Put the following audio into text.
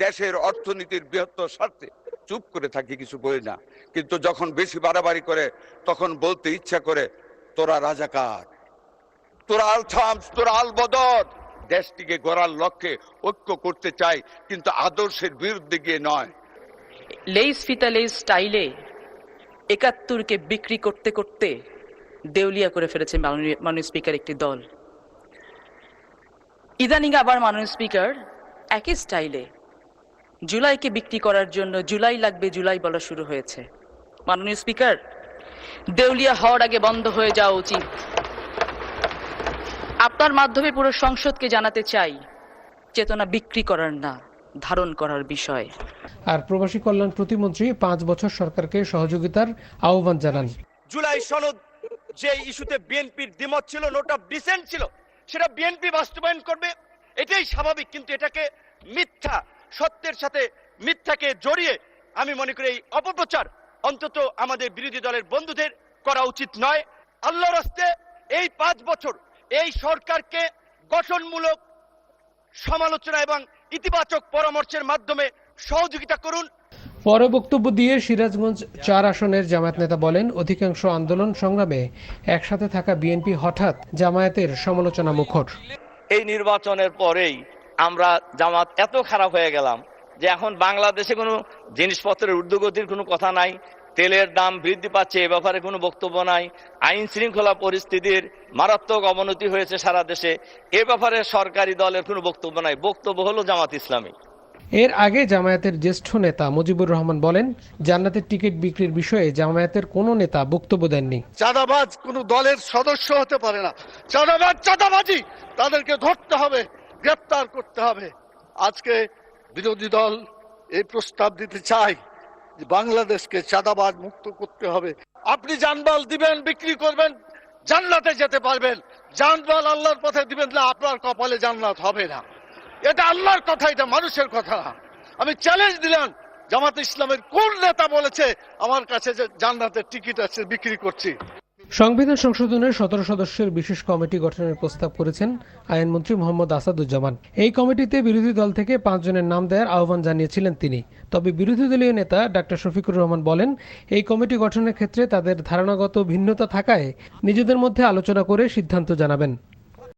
দেশের অর্থনীতির বৃহত্তর স্বার্থে চুপ করে থাকি, কিছু বলি না। কিন্তু যখন বেশি বাড়াবাড়ি করে তখন বলতে ইচ্ছা করে, তোরা রাজাকার, তোরা আল থামস, তোরা আল বদর। দেশটিকে গড়ার লক্ষ্যে ঐক্য করতে চাই, কিন্তু আদর্শের বিরুদ্ধে গিয়ে নয়। লেইস ফিতা লেইস স্টাইলে ৭১কে বিক্রি করতে করতে দেউলিয়া করে ফেলেছে মাননীয় স্পিকার একটি দল। ইদানিং আবার মাননীয় স্পিকার একই স্টাইলে জুলাইকে বিক্রি করার জন্য জুলাই লাগবে জুলাই বলা শুরু হয়েছে। মাননীয় স্পিকার, দেউলিয়া হওয়ার আগে বন্ধ হয়ে যাওয়া উচিত। আপনার মাধ্যমে পুরো সংসদকে জানাতে চাই, চেতনা বিক্রি করার না, ধারণ করার বিষয়। আর প্রবাসী কল্যাণ প্রতিমন্ত্রী 5 বছর সরকারকে সহযোগিতার আহ্বান জানান। জুলাই সনদ যে ইস্যুতে বিএনপির দ্বিমত ছিল, নোট অফ ডিসেন্ট ছিল, সেটা বিএনপি বাস্তবায়ন করবে, এটাই স্বাভাবিক। কিন্তু এটাকে মিথ্যা, সত্যের সাথে মিথ্যাকে জড়িয়ে আমি মনে করি এই অপপ্রচার অন্তত আমাদের বিরোধী দলের বন্ধুদের করা উচিত নয়। আল্লাহর রাস্তে এই 5 বছর এই সরকারকে গঠনমূলক সমালোচনা এবং ইতিবাচক পরামর্শের মাধ্যমে সহযোগিতা করুন। পরে বক্তব্য দিয়ে সিরাজগঞ্জ 4 আসনের জামায়াত নেতা বলেন, অধিকাংশ আন্দোলন সংগ্রামে একসাথে থাকা বিএনপি হঠাৎ জামায়াতের সমালোচনা মুখর। এই নির্বাচনের পরেই আমরা জামাত এত খারাপ হয়ে গেলাম যে এখন বাংলাদেশে কোনো জিনিসপত্রের ঊর্ধ্বগতির কোনো কথা নাই, তেলের দাম বৃদ্ধি পাচ্ছে এ ব্যাপারে কোনো বক্তব্য নাই, আইন শৃঙ্খলা পরিস্থিতির মারাত্মক অবনতি হয়েছে সারা দেশে, এ ব্যাপারে সরকারি দলের কোনো বক্তব্য নাই। বক্তব্য হলো জামাত ইসলামী। এর আগে জামায়াতের জ্যেষ্ঠ নেতা মুজিবুর রহমান বলেন, জান্নাতের টিকিট বিক্রির বিষয়ে জামায়াতের কোনো নেতা বক্তব্য দেননি। চাঁদাবাজ কোনো দলের সদস্য হতে পারে না। চাঁদাবাজ চাঁদাবাজি, তাদেরকে ধরতে হবে, গ্রেপ্তার করতে হবে। আজকে বিরোধী দল এই প্রস্তাব দিতে চায় যে বাংলাদেশকে চাঁদাবাজ মুক্ত করতে হবে। আপনি জানমাল দিবেন, বিক্রি করবেন, জান্নাতে যেতে পারবেন। জানমাল আল্লাহর পথে দিবেন না, আপনার কপালে জান্নাত হবে না। এটা আল্লাহর কথা, এটা মানুষের কথা না। আমি চ্যালেঞ্জ দিলাম, জামাত ইসলামের কোন নেতা বলেছে আমার কাছে যে জান্নাতের টিকিট আছে, বিক্রি করছি? সংবিধান সংশোধনের 17 সদস্যের বিশেষ কমিটি গঠনের প্রস্তাব করেছেন আইনমন্ত্রী মোহাম্মদ আসাদুজ্জামান। এই কমিটিতে বিরোধী দল থেকে 5 জনের নাম দেওয়ার আহ্বান জানিয়েছিলেন তিনি। তবে বিরোধী দলীয় নেতা ডাক্তার শফিকুর রহমান বলেন, এই কমিটি গঠনের ক্ষেত্রে তাদের ধারণাগত ভিন্নতা থাকায় নিজেদের মধ্যে আলোচনা করে সিদ্ধান্ত জানাবেন।